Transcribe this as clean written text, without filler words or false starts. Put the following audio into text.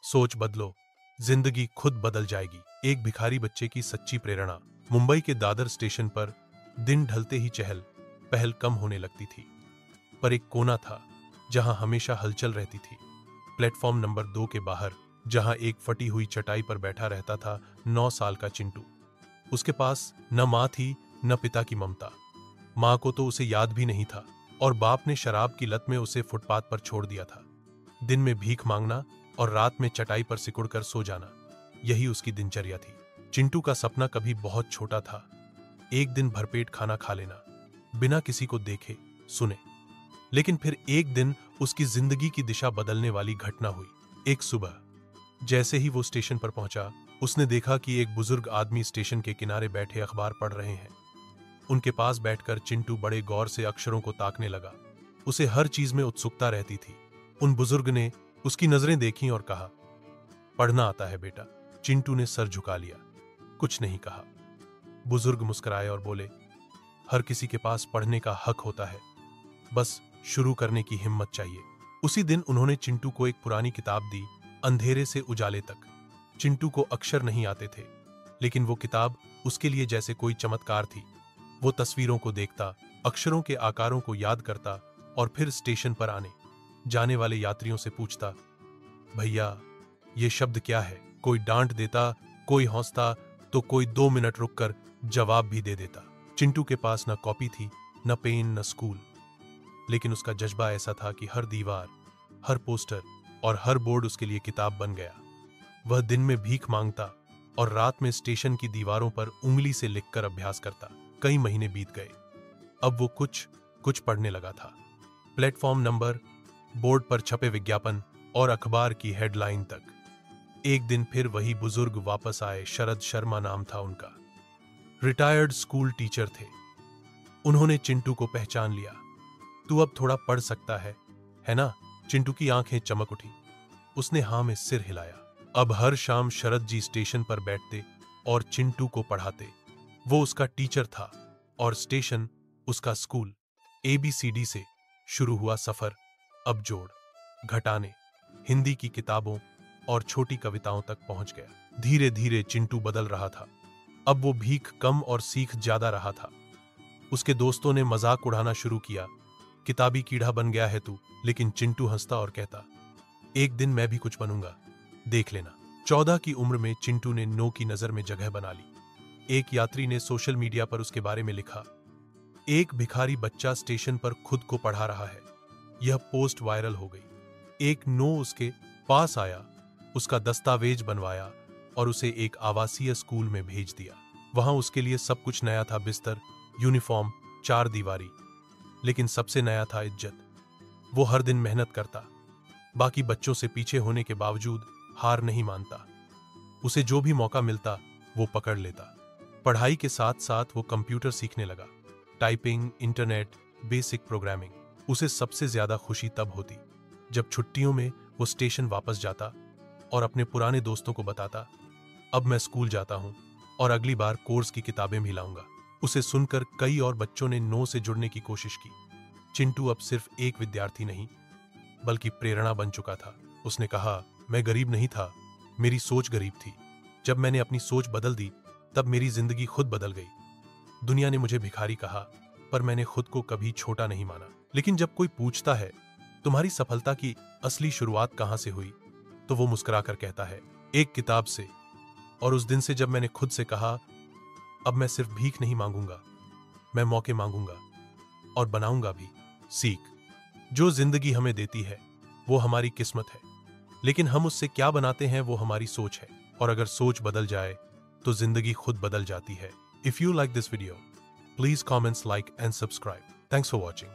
सोच बदलो, जिंदगी खुद बदल जाएगी। एक भिखारी बच्चे की सच्ची प्रेरणा। मुंबई के दादर स्टेशन पर दिन ढलते ही चहल पहल कम होने लगती थी, पर एक कोना था जहां हमेशा हलचल रहती थी। प्लेटफॉर्म नंबर 2 के बाहर, जहां एक फटी हुई चटाई पर बैठा रहता था 9 साल का चिंटू। उसके पास न मां थी न पिता की ममता। मां को तो उसे याद भी नहीं था और बाप ने शराब की लत में उसे फुटपाथ पर छोड़ दिया था। दिन में भीख मांगना और रात में चटाई पर सिकुड़कर सो जाना, यही उसकी दिनचर्या थी। चिंटू का सपना कभी बहुत छोटा था, एक दिन भरपेट खाना खा लेना, बिना किसी को देखे सुने। लेकिन फिर एक दिन उसकी जिंदगी की दिशा बदलने वाली घटना हुई। एक सुबह जैसे ही वो स्टेशन पर पहुंचा, उसने देखा कि एक बुजुर्ग आदमी स्टेशन के किनारे बैठे अखबार पढ़ रहे हैं। उनके पास बैठकर चिंटू बड़े गौर से अक्षरों को ताकने लगा। उसे हर चीज में उत्सुकता रहती थी। उन बुजुर्ग ने उसकी नजरें देखीं और कहा, पढ़ना आता है बेटा। चिंटू ने सर झुका लिया, कुछ नहीं कहा। बुजुर्ग मुस्कुराए और बोले, हर किसी के पास पढ़ने का हक होता है, बस शुरू करने की हिम्मत चाहिए। उसी दिन उन्होंने चिंटू को एक पुरानी किताब दी, अंधेरे से उजाले तक। चिंटू को अक्षर नहीं आते थे, लेकिन वो किताब उसके लिए जैसे कोई चमत्कार थी। वो तस्वीरों को देखता, अक्षरों के आकारों को याद करता और फिर स्टेशन पर आने जाने वाले यात्रियों से पूछता, भैया ये शब्द क्या है? कोई डांट देता, कोई हंसता, तो कोई 2 मिनट रुककर जवाब भी दे देता। चिंटू के पास न कॉपी थी, न पेन, न स्कूल, लेकिन उसका जज्बा ऐसा था कि हर दीवार, हर पोस्टर और हर बोर्ड उसके लिए किताब बन गया। वह दिन में भीख मांगता और रात में स्टेशन की दीवारों पर उंगली से लिखकर अभ्यास करता। कई महीने बीत गए। अब वो कुछ कुछ पढ़ने लगा था। प्लेटफॉर्म नंबर, बोर्ड पर छपे विज्ञापन और अखबार की हेडलाइन तक। एक दिन फिर वही बुजुर्ग वापस आए। शरद शर्मा नाम था उनका। रिटायर्ड स्कूल टीचर थे। उन्होंने चिंटू को पहचान लिया। तू अब थोड़ा पढ़ सकता है ना? चिंटू की आंखें चमक उठी। उसने हां में सिर हिलाया। अब हर शाम शरद जी स्टेशन पर बैठते और चिंटू को पढ़ाते। वो उसका टीचर था और स्टेशन उसका स्कूल। ABCD से शुरू हुआ सफर अब जोड़ घटाने, हिंदी की किताबों और छोटी कविताओं तक पहुंच गया। धीरे धीरे चिंटू बदल रहा था। अब वो भीख कम और सीख ज्यादा रहा था। उसके दोस्तों ने मजाक उड़ाना शुरू किया, किताबी कीड़ा बन गया है तू। लेकिन चिंटू हंसता और कहता, एक दिन मैं भी कुछ बनूंगा, देख लेना। 14 की उम्र में चिंटू ने नो की नजर में जगह बना ली। एक यात्री ने सोशल मीडिया पर उसके बारे में लिखा, एक भिखारी बच्चा स्टेशन पर खुद को पढ़ा रहा है। यह पोस्ट वायरल हो गई। एक नो उसके पास आया, उसका दस्तावेज बनवाया और उसे एक आवासीय स्कूल में भेज दिया। वहां उसके लिए सब कुछ नया था, बिस्तर, यूनिफॉर्म, 4 दीवारी। लेकिन सबसे नया था इज्जत। वो हर दिन मेहनत करता, बाकी बच्चों से पीछे होने के बावजूद हार नहीं मानता। उसे जो भी मौका मिलता वो पकड़ लेता। पढ़ाई के साथ साथ वो कंप्यूटर सीखने लगा, टाइपिंग, इंटरनेट, बेसिक प्रोग्रामिंग। उसे सबसे ज्यादा खुशी तब होती जब छुट्टियों में वो स्टेशन वापस जाता और अपने पुराने दोस्तों को बताता, अब मैं स्कूल जाता हूं और अगली बार कोर्स की किताबें भी लाऊंगा। उसे सुनकर कई और बच्चों ने नो से जुड़ने की कोशिश की। चिंटू अब सिर्फ एक विद्यार्थी नहीं, बल्कि प्रेरणा बन चुका था। उसने कहा, मैं गरीब नहीं था, मेरी सोच गरीब थी। जब मैंने अपनी सोच बदल दी, तब मेरी जिंदगी खुद बदल गई। दुनिया ने मुझे भिखारी कहा, पर मैंने खुद को कभी छोटा नहीं माना। लेकिन जब कोई पूछता है, तुम्हारी सफलता की असली शुरुआत कहां से हुई, तो वो मुस्कुराकर कहता है, एक किताब से। और उस दिन से जब मैंने खुद से कहा, अब मैं सिर्फ भीख नहीं मांगूंगा, मैं मौके मांगूंगा और बनाऊंगा भी। सीख जो जिंदगी हमें देती है वो हमारी किस्मत है, लेकिन हम उससे क्या बनाते हैं वो हमारी सोच है। और अगर सोच बदल जाए तो जिंदगी खुद बदल जाती है। If you like this video, please comments, like and subscribe. Thanks for watching.